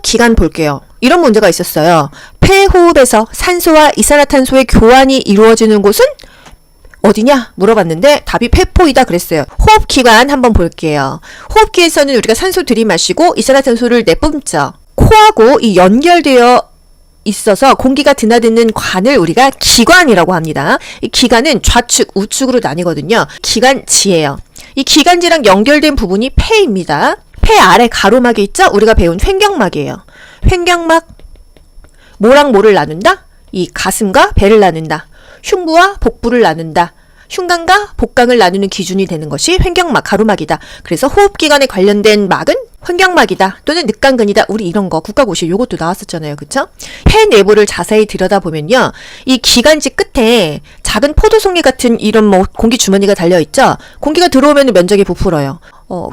기간 볼게요. 이런 문제가 있었어요. 폐호흡에서 산소와 이산화탄소의 교환이 이루어지는 곳은 어디냐? 물어봤는데 답이 폐포이다 그랬어요. 호흡기관 한번 볼게요. 호흡기에서는 우리가 산소 들이마시고 이산화탄소를 내뿜죠. 코하고 이 연결되어 있어서 공기가 드나드는 관을 우리가 기관이라고 합니다. 이 기관은 좌측, 우측으로 나뉘거든요. 기관지예요. 이 기관지랑 연결된 부분이 폐입니다. 폐 아래 가로막이 있죠? 우리가 배운 횡격막이에요. 횡격막, 뭐랑 뭐를 나눈다? 이 가슴과 배를 나눈다. 흉부와 복부를 나눈다. 흉곽과 복강을 나누는 기준이 되는 것이 횡격막, 가로막이다. 그래서 호흡기관에 관련된 막은 횡격막이다 또는 늑강근이다. 우리 이런 거 국가고시 요것도 나왔었잖아요. 그쵸? 폐 내부를 자세히 들여다보면요. 이 기관지 끝에 작은 포도송이 같은 이런 뭐 공기 주머니가 달려있죠. 공기가 들어오면 면적이 부풀어요.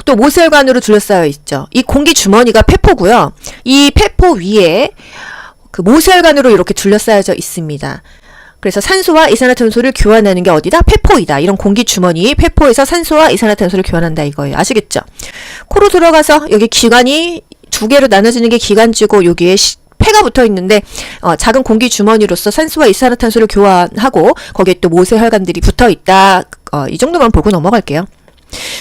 또 모세혈관으로 둘러싸여 있죠. 이 공기 주머니가 폐포고요. 이 폐포 위에 그 모세혈관으로 이렇게 둘러싸여져 있습니다. 그래서 산소와 이산화탄소를 교환하는 게 어디다? 폐포이다. 이런 공기 주머니, 폐포에서 산소와 이산화탄소를 교환한다 이거예요. 아시겠죠? 코로 들어가서 여기 기관이 두 개로 나눠지는 게 기관지고 여기에 폐가 붙어 있는데 작은 공기 주머니로서 산소와 이산화탄소를 교환하고 거기에 또 모세혈관들이 붙어 있다. 이 정도만 보고 넘어갈게요.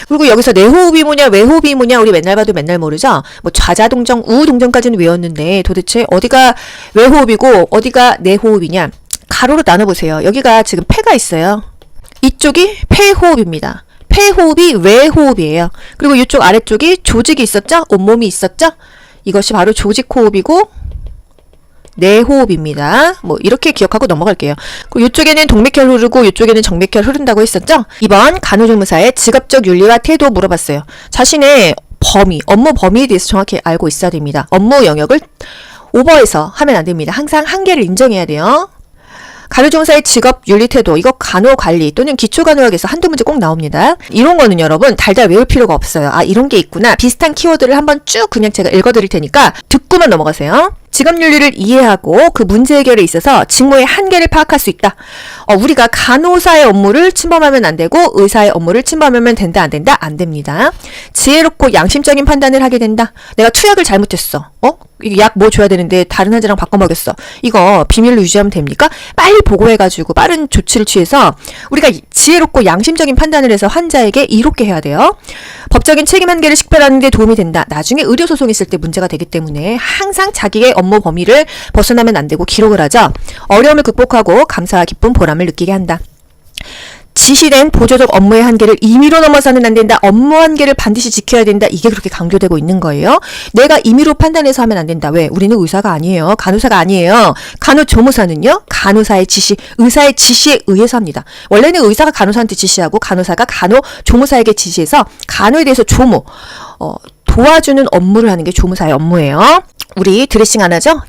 그리고 여기서 내호흡이 뭐냐 외호흡이 뭐냐 우리 맨날 봐도 맨날 모르죠. 뭐 좌자동정 우동정까지는 외웠는데 도대체 어디가 외호흡이고 어디가 내호흡이냐. 가로로 나눠보세요. 여기가 지금 폐가 있어요. 이쪽이 폐호흡입니다. 폐호흡이 외호흡이에요. 그리고 이쪽 아래쪽이 조직이 있었죠? 온몸이 있었죠? 이것이 바로 조직호흡이고 내호흡입니다. 뭐 이렇게 기억하고 넘어갈게요. 그리고 이쪽에는 동맥혈 흐르고 이쪽에는 정맥혈 흐른다고 했었죠? 이번 간호조무사의 직업적 윤리와 태도 물어봤어요. 자신의 범위, 업무 범위에 대해서 정확히 알고 있어야 됩니다. 업무 영역을 오버해서 하면 안 됩니다. 항상 한계를 인정해야 돼요. 간호조무사의 직업, 윤리, 태도, 이거 간호관리 또는 기초간호학에서 한두 문제 꼭 나옵니다. 이런 거는 여러분 달달 외울 필요가 없어요. 아 이런 게 있구나. 비슷한 키워드를 한번 쭉 그냥 제가 읽어드릴 테니까 듣고만 넘어가세요. 직업윤리를 이해하고 그 문제 해결에 있어서 직무의 한계를 파악할 수 있다. 우리가 간호사의 업무를 침범하면 안 되고 의사의 업무를 침범하면 된다 안 된다? 안 됩니다. 지혜롭고 양심적인 판단을 하게 된다. 내가 투약을 잘못했어. 약 뭐 줘야 되는데 다른 환자랑 바꿔 먹였어. 이거 비밀로 유지하면 됩니까? 빨리 보고해가지고 빠른 조치를 취해서 우리가 지혜롭고 양심적인 판단을 해서 환자에게 이롭게 해야 돼요. 법적인 책임 한계를 식별하는 데 도움이 된다. 나중에 의료소송 있을 때 문제가 되기 때문에 항상 자기의 업무 범위를 벗어나면 안 되고 기록을 하죠. 어려움을 극복하고 감사와 기쁨, 보람을 느끼게 한다. 지시된 보조적 업무의 한계를 임의로 넘어서는 안 된다. 업무 한계를 반드시 지켜야 된다. 이게 그렇게 강조되고 있는 거예요. 내가 임의로 판단해서 하면 안 된다. 왜? 우리는 의사가 아니에요. 간호사가 아니에요. 간호조무사는요. 간호사의 지시, 의사의 지시에 의해서 합니다. 원래는 의사가 간호사한테 지시하고 간호사가 간호조무사에게 지시해서 간호에 대해서 조무, 도와주는 업무를 하는 게 조무사의 업무예요. 우리 드레싱 안 하죠?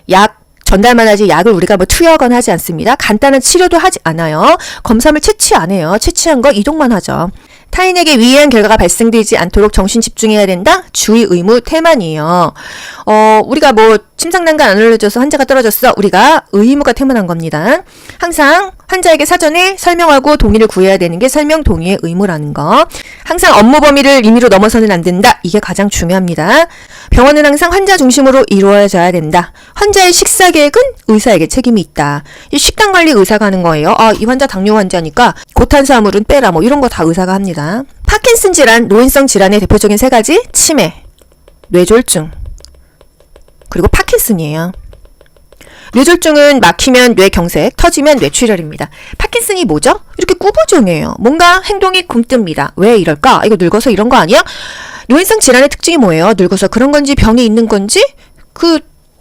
약 전달만 하지 약을 우리가 뭐 투여하거나 하지 않습니다. 간단한 치료도 하지 않아요. 검사물 채취 안 해요. 채취한 거 이동만 하죠. 타인에게 위해한 결과가 발생되지 않도록 정신 집중해야 된다? 주의 의무 태만이에요. 우리가 뭐 침상난간 안 올려줘서 환자가 떨어졌어. 우리가 의무가 태만한 겁니다. 항상 환자에게 사전에 설명하고 동의를 구해야 되는 게 설명 동의의 의무라는 거. 항상 업무 범위를 임의로 넘어서는 안 된다. 이게 가장 중요합니다. 병원은 항상 환자 중심으로 이루어져야 된다. 환자의 식사 계획은 의사에게 책임이 있다. 이 식단 관리 의사가 하는 거예요. 이 환자 당뇨 환자니까 고탄수화물은 빼라. 뭐 이런 거 다 의사가 합니다. 파킨슨 질환, 노인성 질환의 대표적인 세 가지 치매, 뇌졸중, 그리고 파킨슨이에요. 뇌졸중은 막히면 뇌경색, 터지면 뇌출혈입니다. 파킨슨이 뭐죠? 이렇게 꾸부종이에요. 뭔가 행동이 굼뜹니다. 왜 이럴까? 이거 늙어서 이런 거 아니야? 노인성 질환의 특징이 뭐예요? 늙어서 그런 건지 병이 있는 건지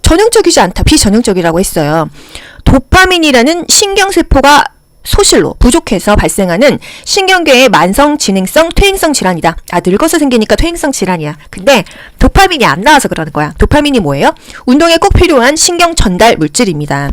전형적이지 않다. 비전형적이라고 했어요. 도파민이라는 신경세포가 소실로 부족해서 발생하는 신경계의 만성 진행성 퇴행성 질환이다. 늙어서 생기니까 퇴행성 질환이야. 근데 도파민이 안 나와서 그러는 거야. 도파민이 뭐예요? 운동에 꼭 필요한 신경 전달 물질입니다.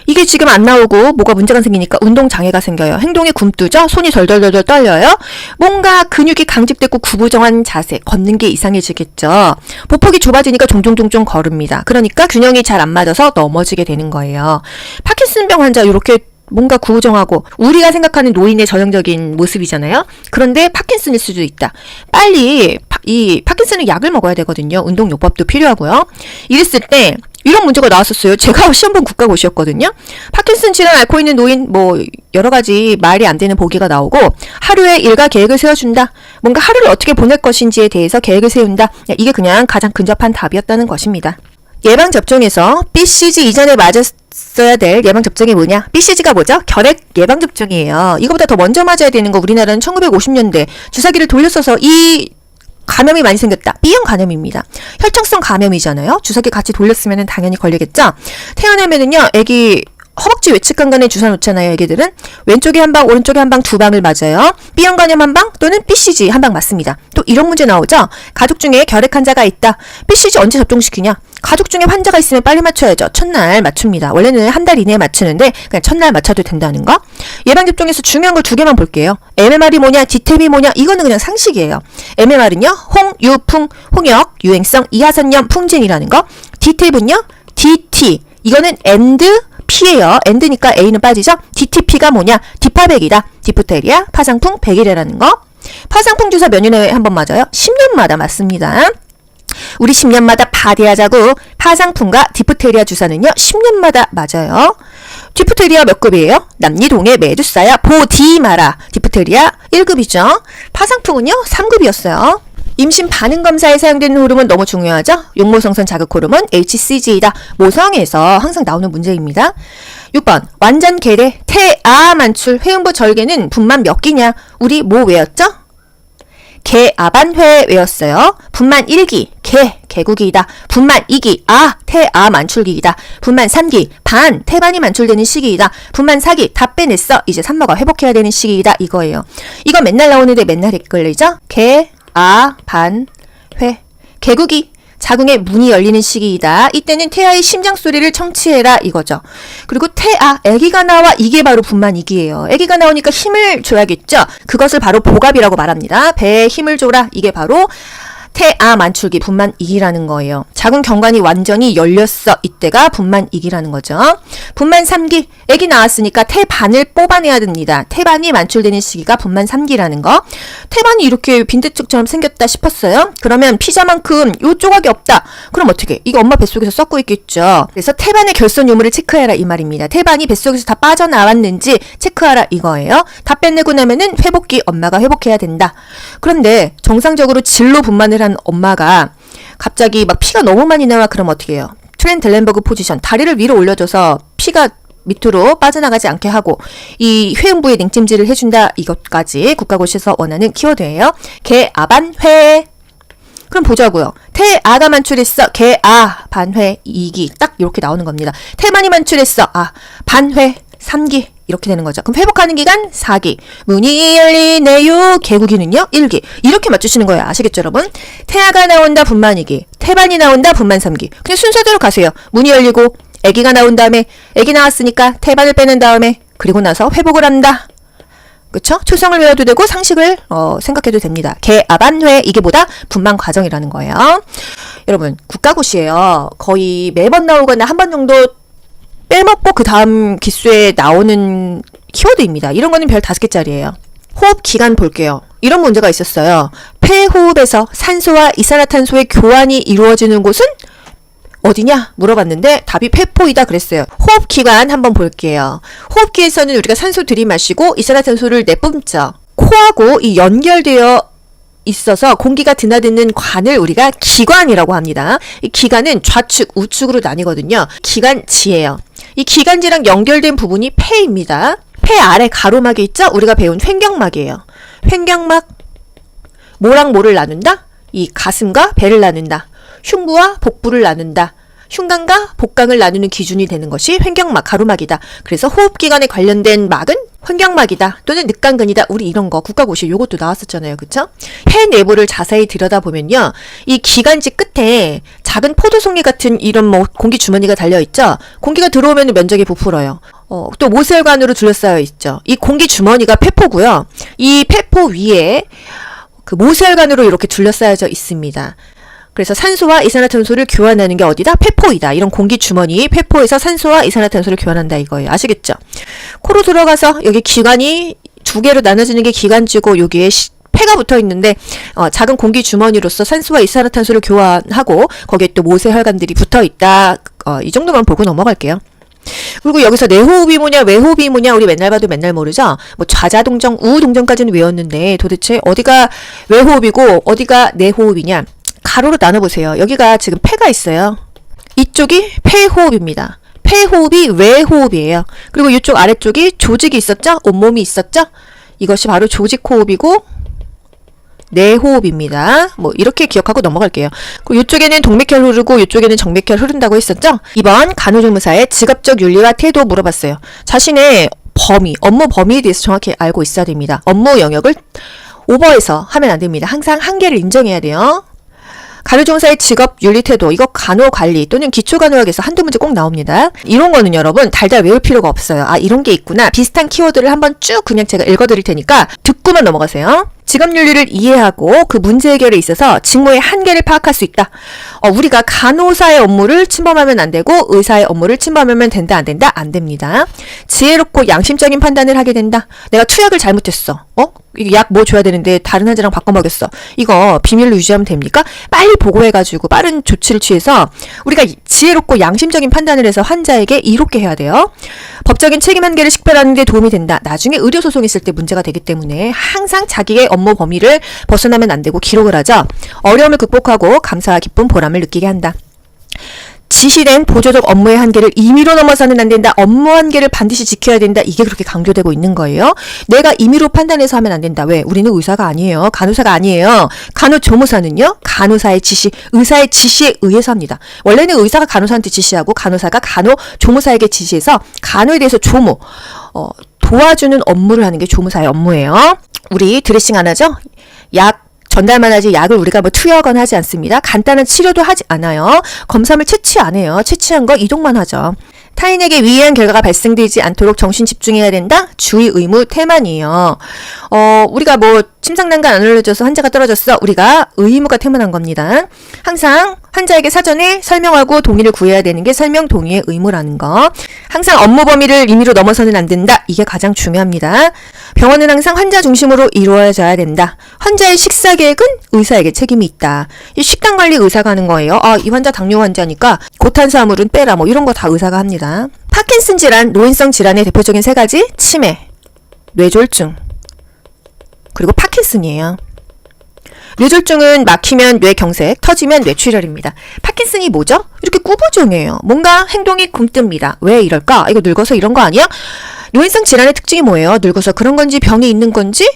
이게 지금 안 나오고 뭐가 문제가 생기니까 운동장애가 생겨요. 행동이 굼뜨죠? 손이 덜덜덜덜 떨려요? 뭔가 근육이 강직되고 구부정한 자세, 걷는 게 이상해지겠죠? 보폭이 좁아지니까 종종종종 걸읍니다. 그러니까 균형이 잘 안 맞아서 넘어지게 되는 거예요. 파킨슨병 환자 이렇게 뭔가 구부정하고 우리가 생각하는 노인의 전형적인 모습이잖아요. 그런데 파킨슨일 수도 있다. 빨리 이 파킨슨은 약을 먹어야 되거든요. 운동요법도 필요하고요. 이랬을 때 이런 문제가 나왔었어요. 제가 시험 본 국가고시였거든요. 파킨슨 질환 앓고 있는 노인 뭐 여러 가지 말이 안 되는 보기가 나오고 하루에 일과 계획을 세워준다. 뭔가 하루를 어떻게 보낼 것인지에 대해서 계획을 세운다. 이게 그냥 가장 근접한 답이었다는 것입니다. 예방접종에서 BCG 이전에 맞았어야 될 예방접종이 뭐냐? BCG가 뭐죠? 결핵 예방접종이에요. 이거보다 더 먼저 맞아야 되는 거 우리나라는 1950년대 주사기를 돌렸어서 이 감염이 많이 생겼다. B형 감염입니다. 혈청성 감염이잖아요. 주사기 같이 돌렸으면 당연히 걸리겠죠. 태어나면은요, 애기 허벅지 외측 강간에 주사 놓잖아요. 애기들은 왼쪽에 한 방, 오른쪽에 한 방, 두 방을 맞아요. B형 감염 한 방 또는 BCG 한 방 맞습니다. 또 이런 문제 나오죠. 가족 중에 결핵 환자가 있다. BCG 언제 접종시키냐? 가족 중에 환자가 있으면 빨리 맞춰야죠. 첫날 맞춥니다. 원래는 한 달 이내에 맞추는데 그냥 첫날 맞춰도 된다는 거. 예방접종에서 중요한 걸 두 개만 볼게요. MMR이 뭐냐, 디테비 뭐냐, 이거는 그냥 상식이에요. MMR은요, 홍, 유, 풍, 홍역, 유행성, 이하선염, 풍진이라는 거. 디테비는요, DT. 이거는 엔드, P예요. 엔드니까 A는 빠지죠. DTP가 뭐냐, 디파백이다. 디프테리아, 파상풍, 백일이라는 거. 파상풍 주사 몇 년에 한 번 맞아요? 10년마다 맞습니다. 우리 10년마다 바디하자고 파상풍과 디프테리아 주사는요 10년마다 맞아요. 디프테리아 몇 급이에요? 남미동해 메두사야 보디마라. 디프테리아 1급이죠. 파상풍은요 3급이었어요. 임신 반응 검사에 사용되는 호르몬 너무 중요하죠? 용모성선 자극 호르몬 HCG이다. 모성에서 항상 나오는 문제입니다. 6번 완전 계래 태아 만출 회음부 절개는 분만 몇 기냐? 우리 뭐 외웠죠? 개아반회 외웠어요. 분만 1기 개국이다. 분만 2기 태아 만출기이다. 분만 3기 태반이 만출되는 시기이다. 분만 4기 다 빼냈어. 이제 산모가 회복해야 되는 시기이다. 이거예요. 이거 맨날 나오는데 맨날 헷갈리죠? 개아반회 개국이 자궁의 문이 열리는 시기이다. 이때는 태아의 심장 소리를 청취해라 이거죠. 그리고 태아, 아기가 나와 이게 바로 분만 2기예요. 아기가 나오니까 힘을 줘야겠죠. 그것을 바로 복압이라고 말합니다. 배에 힘을 줘라. 이게 바로 태아 만출기 분만 2기라는 거예요. 자궁 경관이 완전히 열렸어. 이때가 분만 2기라는 거죠. 분만 3기. 아기 나왔으니까 태반을 뽑아내야 됩니다. 태반이 만출되는 시기가 분만 3기라는 거. 태반이 이렇게 빈대떡처럼 생겼다 싶었어요. 그러면 피자만큼 요 조각이 없다. 그럼 어떻게? 이거 엄마 뱃속에서 썩고 있겠죠. 그래서 태반의 결손 유무를 체크해라 이 말입니다. 태반이 뱃속에서 다 빠져나왔는지 체크하라 이거예요. 다 빼내고 나면은 회복기 엄마가 회복해야 된다. 그런데 정상적으로 진로 분만을 한 엄마가 갑자기 막 피가 너무 많이 나와. 그럼 어떻게 해요? 트렌델렌버그 포지션, 다리를 위로 올려줘서 피가 밑으로 빠져나가지 않게 하고 이 회음부에 냉찜질을 해준다. 이것까지 국가고시에서 원하는 키워드예요. 개아반회. 그럼 보자고요. 태아가 만출했어. 개아 반회 2기. 딱 이렇게 나오는 겁니다. 태반이 만출했어. 반회 3기. 이렇게 되는 거죠. 그럼 회복하는 기간 4기. 문이 열리네요. 개국이는요 1기. 이렇게 맞추시는 거예요. 아시겠죠 여러분? 태아가 나온다 분만 2기. 태반이 나온다 분만 3기. 그냥 순서대로 가세요. 문이 열리고 아기가 나온 다음에 아기 나왔으니까 태반을 빼는 다음에 그리고 나서 회복을 한다. 그쵸? 초성을 외워도 되고 상식을 생각해도 됩니다. 개아반회 이게 보다 분만 과정이라는 거예요. 여러분 국가고시예요. 거의 매번 나오거나 한 번 정도 빼먹고 그 다음 기수에 나오는 키워드입니다. 이런 거는 별 5개짜리예요. 호흡 기간 볼게요. 이런 문제가 있었어요. 폐호흡에서 산소와 이산화탄소의 교환이 이루어지는 곳은 어디냐? 물어봤는데 답이 폐포이다 그랬어요. 호흡 기간 한번 볼게요. 호흡기에서는 우리가 산소 들이마시고 이산화탄소를 내뿜죠. 코하고 이 연결되어 있어서 공기가 드나드는 관을 우리가 기관이라고 합니다. 이 기관은 좌측, 우측으로 나뉘거든요. 기관지예요. 이 기관지랑 연결된 부분이 폐입니다. 폐 아래 가로막이 있죠? 우리가 배운 횡격막이에요. 횡격막, 뭐랑 뭐를 나눈다? 이 가슴과 배를 나눈다. 흉부와 복부를 나눈다. 흉관과 복강을 나누는 기준이 되는 것이 횡격막, 가로막이다. 그래서 호흡기관에 관련된 막은 횡격막이다 또는 늑간근이다. 우리 이런 거 국가고시 요것도 나왔었잖아요. 그쵸? 폐 내부를 자세히 들여다보면요. 이 기관지 끝에 작은 포도송이 같은 이런 뭐 공기 주머니가 달려있죠. 공기가 들어오면 면적이 부풀어요. 또 모세혈관으로 둘러싸여 있죠. 이 공기 주머니가 폐포고요. 이 폐포 위에 그 모세혈관으로 이렇게 둘러싸여져 있습니다. 그래서 산소와 이산화탄소를 교환하는 게 어디다? 폐포이다. 이런 공기 주머니, 폐포에서 산소와 이산화탄소를 교환한다 이거예요. 아시겠죠? 코로 들어가서 여기 기관이 두 개로 나눠지는 게 기관지고 여기에 폐가 붙어 있는데 작은 공기 주머니로서 산소와 이산화탄소를 교환하고 거기에 또 모세혈관들이 붙어 있다. 이 정도만 보고 넘어갈게요. 그리고 여기서 내호흡이 뭐냐 외호흡이 뭐냐 우리 맨날 봐도 맨날 모르죠. 뭐 좌자동정 우동정까지는 외웠는데 도대체 어디가 외호흡이고 어디가 내호흡이냐. 가로로 나눠보세요. 여기가 지금 폐가 있어요. 이쪽이 폐호흡입니다. 폐호흡이 외호흡이에요. 그리고 이쪽 아래쪽이 조직이 있었죠? 온몸이 있었죠? 이것이 바로 조직호흡이고 내호흡입니다. 뭐 이렇게 기억하고 넘어갈게요. 그리고 이쪽에는 동맥혈 흐르고 이쪽에는 정맥혈 흐른다고 했었죠? 이번 간호조무사의 직업적 윤리와 태도 물어봤어요. 자신의 범위, 업무 범위에 대해서 정확히 알고 있어야 됩니다. 업무 영역을 오버해서 하면 안 됩니다. 항상 한계를 인정해야 돼요. 간호조무사의 직업 윤리 태도, 이거 간호관리 또는 기초간호학에서 한두 문제 꼭 나옵니다. 이런 거는 여러분 달달 외울 필요가 없어요. 아, 이런 게 있구나. 비슷한 키워드를 한번 쭉 그냥 제가 읽어드릴 테니까 듣고만 넘어가세요. 직업 윤리를 이해하고 그 문제 해결에 있어서 직무의 한계를 파악할 수 있다. 우리가 간호사의 업무를 침범하면 안 되고 의사의 업무를 침범하면 된다 안 된다? 안 됩니다. 지혜롭고 양심적인 판단을 하게 된다. 내가 투약을 잘못했어. 약 뭐 줘야 되는데 다른 환자랑 바꿔 먹였어. 이거 비밀로 유지하면 됩니까? 빨리 보고해가지고 빠른 조치를 취해서 우리가 지혜롭고 양심적인 판단을 해서 환자에게 이롭게 해야 돼요. 법적인 책임 한계를 식별하는 데 도움이 된다. 나중에 의료소송 있을 때 문제가 되기 때문에 항상 자기의 업무 범위를 벗어나면 안 되고 기록을 하죠. 어려움을 극복하고 감사와 기쁨, 보람을 느끼게 한다. 지시된 보조적 업무의 한계를 임의로 넘어서는 안 된다. 업무 한계를 반드시 지켜야 된다. 이게 그렇게 강조되고 있는 거예요. 내가 임의로 판단해서 하면 안 된다. 왜? 우리는 의사가 아니에요. 간호사가 아니에요. 간호조무사는요. 간호사의 지시, 의사의 지시에 의해서 합니다. 원래는 의사가 간호사한테 지시하고 간호사가 간호조무사에게 지시해서 간호에 대해서 조무, 도와주는 업무를 하는 게 조무사의 업무예요. 우리 드레싱 안 하죠? 약 전달만 하지 약을 우리가 뭐 투여하거나 하지 않습니다. 간단한 치료도 하지 않아요. 검사물 채취 안 해요. 채취한 거 이동만 하죠. 타인에게 위해한 결과가 발생되지 않도록 정신 집중해야 된다? 주의 의무 태만이에요. 우리가 뭐 침상난간 안 알려줘서 환자가 떨어졌어. 우리가 의무가 태만한 겁니다. 항상 환자에게 사전에 설명하고 동의를 구해야 되는 게 설명 동의의 의무라는 거. 항상 업무 범위를 임의로 넘어서는 안 된다. 이게 가장 중요합니다. 병원은 항상 환자 중심으로 이루어져야 된다. 환자의 식사 계획은 의사에게 책임이 있다. 이 식단 관리 의사가 하는 거예요. 이 환자 당뇨 환자니까 고탄수화물은 빼라. 뭐 이런 거 다 의사가 합니다. 파킨슨 질환, 노인성 질환의 대표적인 세 가지: 치매, 뇌졸중, 그리고 파킨슨이에요. 뇌졸중은 막히면 뇌경색, 터지면 뇌출혈입니다. 파킨슨이 뭐죠? 이렇게 꾸부정해요. 뭔가 행동이 굼뜹니다. 왜 이럴까? 이거 늙어서 이런 거 아니야? 노인성 질환의 특징이 뭐예요? 늙어서 그런 건지 병이 있는 건지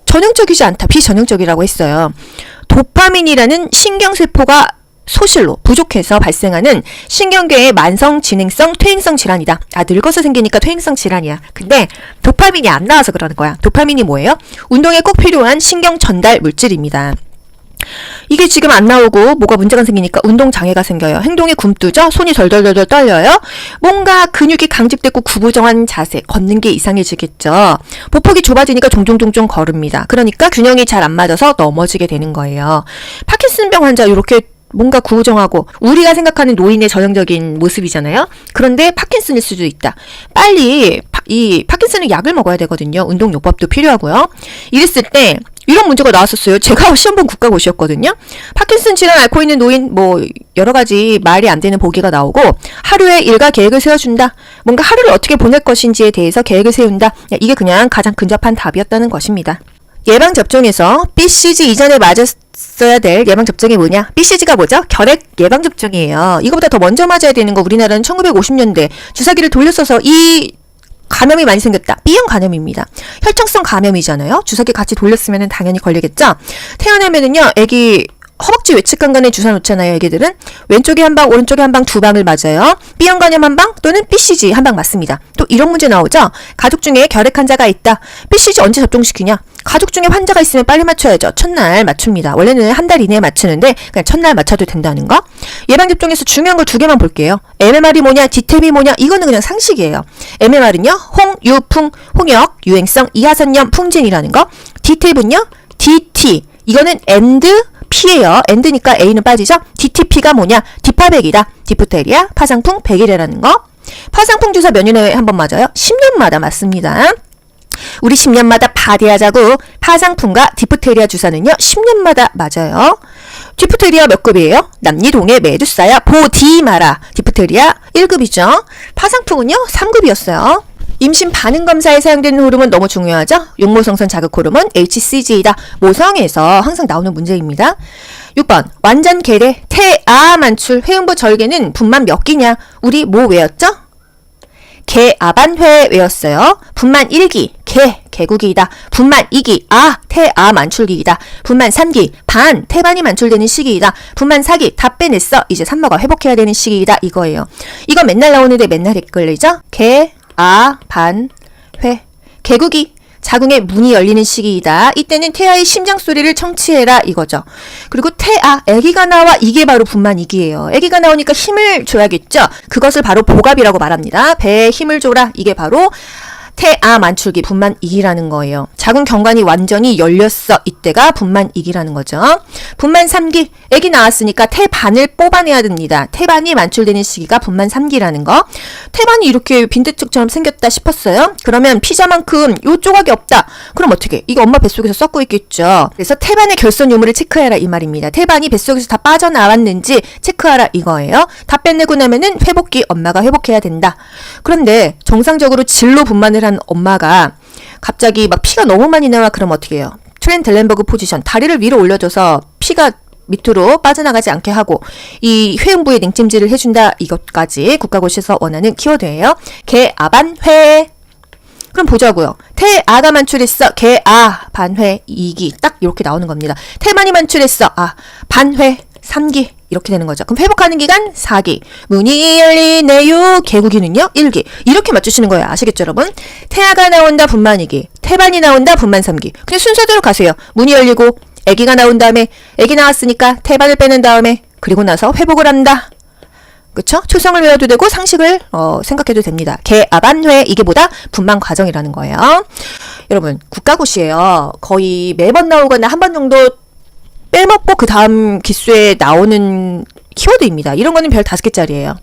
전형적이지 않다. 비전형적이라고 했어요. 도파민이라는 신경세포가 소실로 부족해서 발생하는 신경계의 만성 진행성 퇴행성 질환이다. 늙어서 생기니까 퇴행성 질환이야. 근데 도파민이 안 나와서 그러는 거야. 도파민이 뭐예요? 운동에 꼭 필요한 신경 전달 물질입니다. 이게 지금 안 나오고 뭐가 문제가 생기니까 운동장애가 생겨요. 행동이 굼뜨죠? 손이 덜덜덜덜 떨려요? 뭔가 근육이 강직되고 구부정한 자세, 걷는 게 이상해지겠죠? 보폭이 좁아지니까 종종종종 걸읍니다. 그러니까 균형이 잘 안 맞아서 넘어지게 되는 거예요. 파킨슨병 환자 이렇게 뭔가 구부정하고 우리가 생각하는 노인의 전형적인 모습이잖아요. 그런데 파킨슨일 수도 있다. 빨리 이 파킨슨은 약을 먹어야 되거든요. 운동요법도 필요하고요. 이랬을 때 이런 문제가 나왔었어요. 제가 시험 본 국가고시였거든요. 파킨슨 질환 앓고 있는 노인 뭐 여러 가지 말이 안 되는 보기가 나오고 하루에 일과 계획을 세워준다. 뭔가 하루를 어떻게 보낼 것인지에 대해서 계획을 세운다. 이게 그냥 가장 근접한 답이었다는 것입니다. 예방접종에서 BCG 이전에 맞았어야 될 예방접종이 뭐냐? BCG가 뭐죠? 결핵 예방접종이에요. 이거보다 더 먼저 맞아야 되는 거 우리나라는 1950년대 주사기를 돌렸어서 이 감염이 많이 생겼다. B형 감염입니다. 혈청성 감염이잖아요. 주사기 같이 돌렸으면 당연히 걸리겠죠? 태어나면은요, 애기 허벅지 외측 간간에 주사 놓잖아요. 애기들은 왼쪽에 한 방, 오른쪽에 한 방, 두 방을 맞아요. B형 감염 한 방 또는 BCG 한 방 맞습니다. 또 이런 문제 나오죠. 가족 중에 결핵 환자가 있다. BCG 언제 접종시키냐? 가족 중에 환자가 있으면 빨리 맞춰야죠. 첫날 맞춥니다. 원래는 한 달 이내에 맞추는데 그냥 첫날 맞춰도 된다는 거. 예방접종에서 중요한 걸 두 개만 볼게요. MMR이 뭐냐, DTaP이 뭐냐, 이거는 그냥 상식이에요. MMR은요, 홍, 유, 풍, 홍역, 유행성, 이하선염, 풍진이라는 거. DTaP은요, DT, 이거는 AND, P예요. AND니까 A는 빠지죠. DTP가 뭐냐, 디파백이다. 디프테리아, 파상풍, 백일이라는 거. 파상풍 주사 몇 년에 한 번 맞아요? 10년마다 맞습니다. 우리 10년마다 파리하자고. 파상풍과 디프테리아 주사는요 10년마다 맞아요. 디프테리아 몇 급이에요? 남리동의 메두사야 보디 마라. 디프테리아 1급이죠. 파상풍은요 3급이었어요. 임신 반응 검사에 사용되는 호르몬 너무 중요하죠? 용모성선 자극 호르몬 HCG이다. 모성에서 항상 나오는 문제입니다. 6번 완전 계래 태아 만출 회음부 절개는 분만 몇 기냐? 우리 뭐 외웠죠? 개아반회 외웠어요. 분만 1기 개국이다. 분만 2기 태아 만출기이다. 분만 3기 반 태반이 만출되는 시기이다. 분만 4기 다 빼냈어. 이제 산모가 회복해야 되는 시기이다. 이거예요. 이거 맨날 나오는데 맨날 헷갈리죠? 개아반회 개국이 자궁의 문이 열리는 시기이다. 이때는 태아의 심장 소리를 청취해라 이거죠. 그리고 태아, 아기가 나와 이게 바로 분만 2기예요. 아기가 나오니까 힘을 줘야겠죠. 그것을 바로 보갑이라고 말합니다. 배에 힘을 줘라. 이게 바로 태아 만출기 분만 2기라는 거예요. 자궁 경관이 완전히 열렸어. 이때가 분만 2기라는 거죠. 분만 3기, 아기 나왔으니까 태반을 뽑아내야 됩니다. 태반이 만출되는 시기가 분만 3기라는 거. 태반이 이렇게 빈대떡처럼 생겼다 싶었어요. 그러면 피자만큼 요 조각이 없다. 그럼 어떻게? 이게 엄마 뱃속에서 썩고 있겠죠. 그래서 태반의 결손 유무를 체크해라 이 말입니다. 태반이 뱃속에서 다 빠져나왔는지 체크하라 이거예요. 다 빼내고 나면은 회복기 엄마가 회복해야 된다. 그런데 정상적으로 진로 분만을 한 엄마가 갑자기 막 피가 너무 많이 나와. 그럼 어떻게 해요? 트렌델렌버그 포지션, 다리를 위로 올려줘서 피가 밑으로 빠져나가지 않게 하고 이 회음부에 냉찜질을 해준다. 이것까지 국가고시에서 원하는 키워드예요. 개아반회. 그럼 보자고요. 태아가 만출했어. 개아 반회 2기 딱 이렇게 나오는 겁니다. 태만이 만출했어. 반회 3기 이렇게 되는 거죠. 그럼 회복하는 기간 4기. 문이 열리네요. 개국이는요 1기. 이렇게 맞추시는 거예요. 아시겠죠 여러분? 태아가 나온다 분만 2기. 태반이 나온다 분만 3기. 그냥 순서대로 가세요. 문이 열리고 아기가 나온 다음에 아기 나왔으니까 태반을 빼는 다음에 그리고 나서 회복을 한다. 그쵸? 초성을 외워도 되고 상식을 생각해도 됩니다. 개아반회 이게 보다 분만 과정이라는 거예요. 여러분 국가고시예요. 거의 매번 나오거나 한 번 정도 빼먹고 그 다음 기수에 나오는 키워드입니다. 이런 거는 별 5개짜리예요.